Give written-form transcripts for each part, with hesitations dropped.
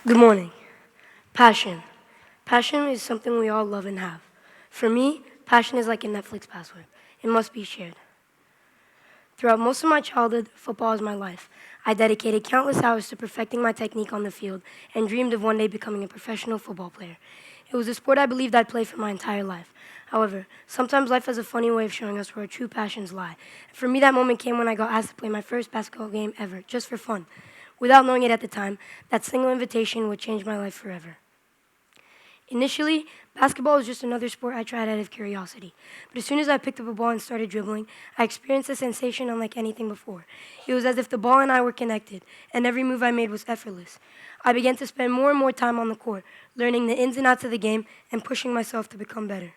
Good morning. Passion. Passion is something we all love and have. For me, passion is like a Netflix password. It must be shared. Throughout most of my childhood, football is my life. I dedicated countless hours to perfecting my technique on the field and dreamed of one day becoming a professional football player. It was a sport I believed I'd play for my entire life. However, sometimes life has a funny way of showing us where our true passions lie. For me, that moment came when I got asked to play my first basketball game ever, just for fun. Without knowing it at the time, that single invitation would change my life forever. Initially, basketball was just another sport I tried out of curiosity. But as soon as I picked up a ball and started dribbling, I experienced a sensation unlike anything before. It was as if the ball and I were connected, and every move I made was effortless. I began to spend more and more time on the court, learning the ins and outs of the game and pushing myself to become better.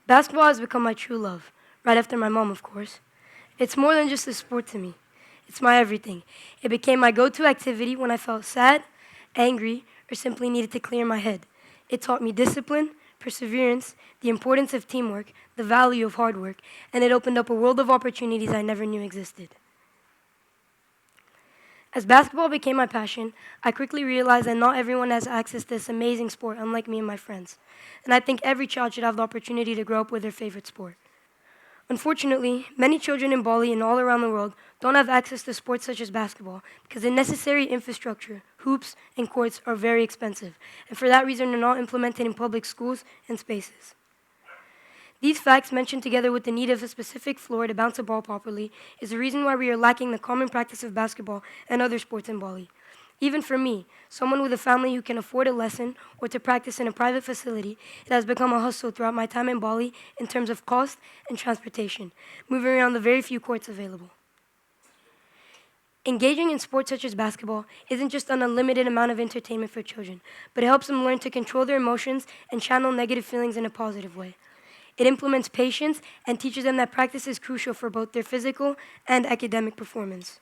Basketball has become my true love, right after my mom, of course. It's more than just a sport to me. It's my everything. It became my go-to activity when I felt sad, angry, or simply needed to clear my head. It taught me discipline, perseverance, the importance of teamwork, the value of hard work, and it opened up a world of opportunities I never knew existed. As basketball became my passion, I quickly realized that not everyone has access to this amazing sport, unlike me and my friends. And I think every child should have the opportunity to grow up with their favorite sport. Unfortunately, many children in Bali and all around the world don't have access to sports such as basketball because the necessary infrastructure, hoops, and courts are very expensive, and for that reason are not implemented in public schools and spaces. These facts, mentioned together with the need of a specific floor to bounce a ball properly, is the reason why we are lacking the common practice of basketball and other sports in Bali. Even for me, someone with a family who can afford a lesson or to practice in a private facility, it has become a hustle throughout my time in Bali in terms of cost and transportation, moving around the very few courts available. Engaging in sports such as basketball isn't just an unlimited amount of entertainment for children, but it helps them learn to control their emotions and channel negative feelings in a positive way. It implements patience and teaches them that practice is crucial for both their physical and academic performance.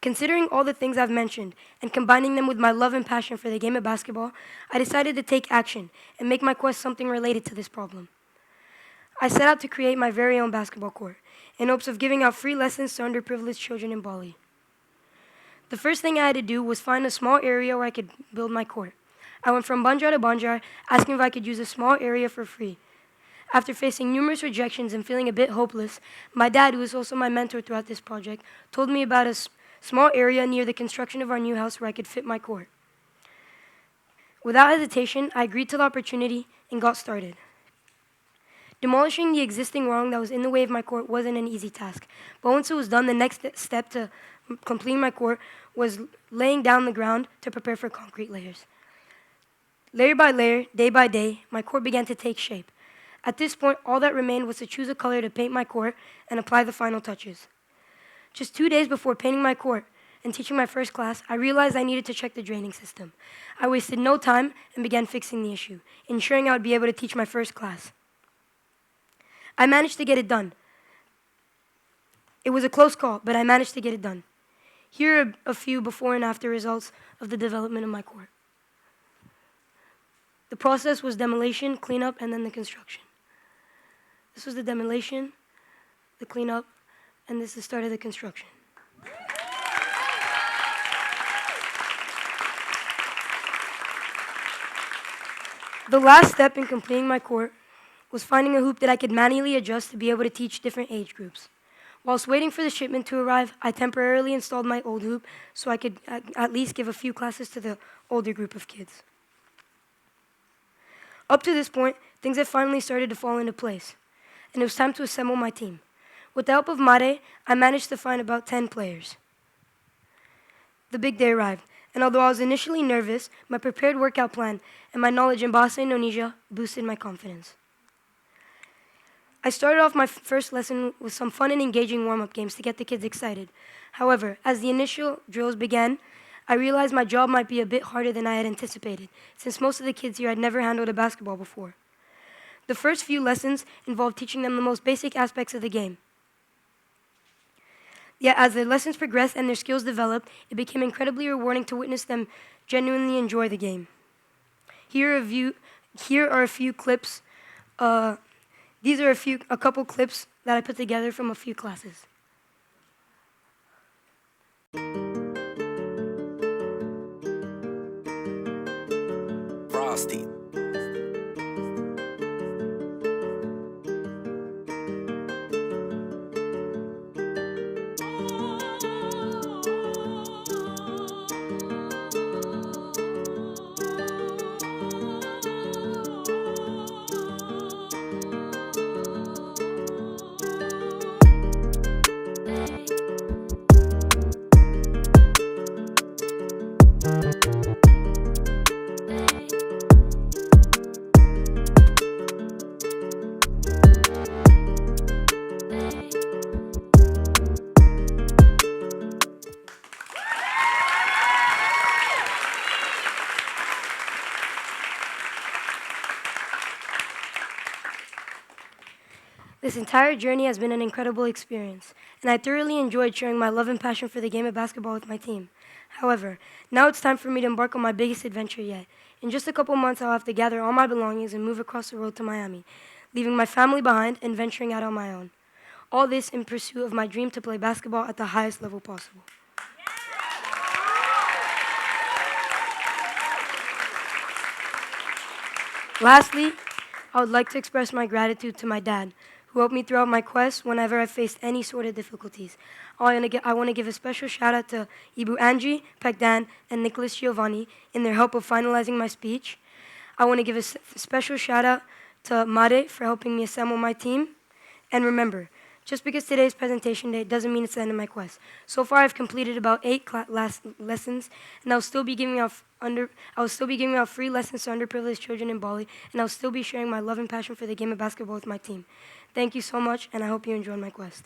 Considering all the things I've mentioned and combining them with my love and passion for the game of basketball, I decided to take action and make my quest something related to this problem. I set out to create my very own basketball court in hopes of giving out free lessons to underprivileged children in Bali. The first thing I had to do was find a small area where I could build my court. I went from Banjar to Banjar, asking if I could use a small area for free. After facing numerous rejections and feeling a bit hopeless, my dad, who was also my mentor throughout this project, told me about a small area near the construction of our new house where I could fit my court. Without hesitation, I agreed to the opportunity and got started. Demolishing the existing rung that was in the way of my court wasn't an easy task, but once it was done, the next step to completing my court was laying down the ground to prepare for concrete layers. Layer by layer, day by day, my court began to take shape. At this point, all that remained was to choose a color to paint my court and apply the final touches. Just 2 days before painting my court and teaching my first class, I realized I needed to check the draining system. I wasted no time and began fixing the issue, ensuring I would be able to teach my first class. I managed to get it done. It was a close call, but I managed to get it done. Here are a few before and after results of the development of my court. The process was demolition, cleanup, and then the construction. This was the demolition, the cleanup, and this is the start of the construction. The last step in completing my court was finding a hoop that I could manually adjust to be able to teach different age groups. Whilst waiting for the shipment to arrive, I temporarily installed my old hoop so I could at least give a few classes to the older group of kids. Up to this point, things had finally started to fall into place, and it was time to assemble my team. With the help of Mare, I managed to find about 10 players. The big day arrived, and although I was initially nervous, my prepared workout plan and my knowledge in Bahasa Indonesia boosted my confidence. I started off my first lesson with some fun and engaging warm-up games to get the kids excited. However, as the initial drills began, I realized my job might be a bit harder than I had anticipated, since most of the kids here had never handled a basketball before. The first few lessons involved teaching them the most basic aspects of the game. Yet as the lessons progressed and their skills developed, it became incredibly rewarding to witness them genuinely enjoy the game. Here are a few clips. These are a couple clips that I put together from a few classes. The last step in completing my court was finding a small area near the construction of our new house where I could fit my court. The process was demolition, cleanup, and then the construction. Nasty. This entire journey has been an incredible experience, and I thoroughly enjoyed sharing my love and passion for the game of basketball with my team. However, now it's time for me to embark on my biggest adventure yet. In just a couple months, I'll have to gather all my belongings and move across the road to Miami, leaving my family behind and venturing out on my own. All this in pursuit of my dream to play basketball at the highest level possible. Lastly, I would like to express my gratitude to my dad, who helped me throughout my quest whenever I faced any sort of difficulties. I want to give a special shout out to Ibu Angie, Pekdan, and Nicholas Giovanni in their help of finalizing my speech. I want to give a special shout out to Mare for helping me assemble my team. And remember, just because today is presentation day doesn't mean it's the end of my quest. So far, I've completed about 8 lessons, and I'll still be giving out free lessons to underprivileged children in Bali, and I'll still be sharing my love and passion for the game of basketball with my team. Thank you so much, and I hope you enjoyed my quest.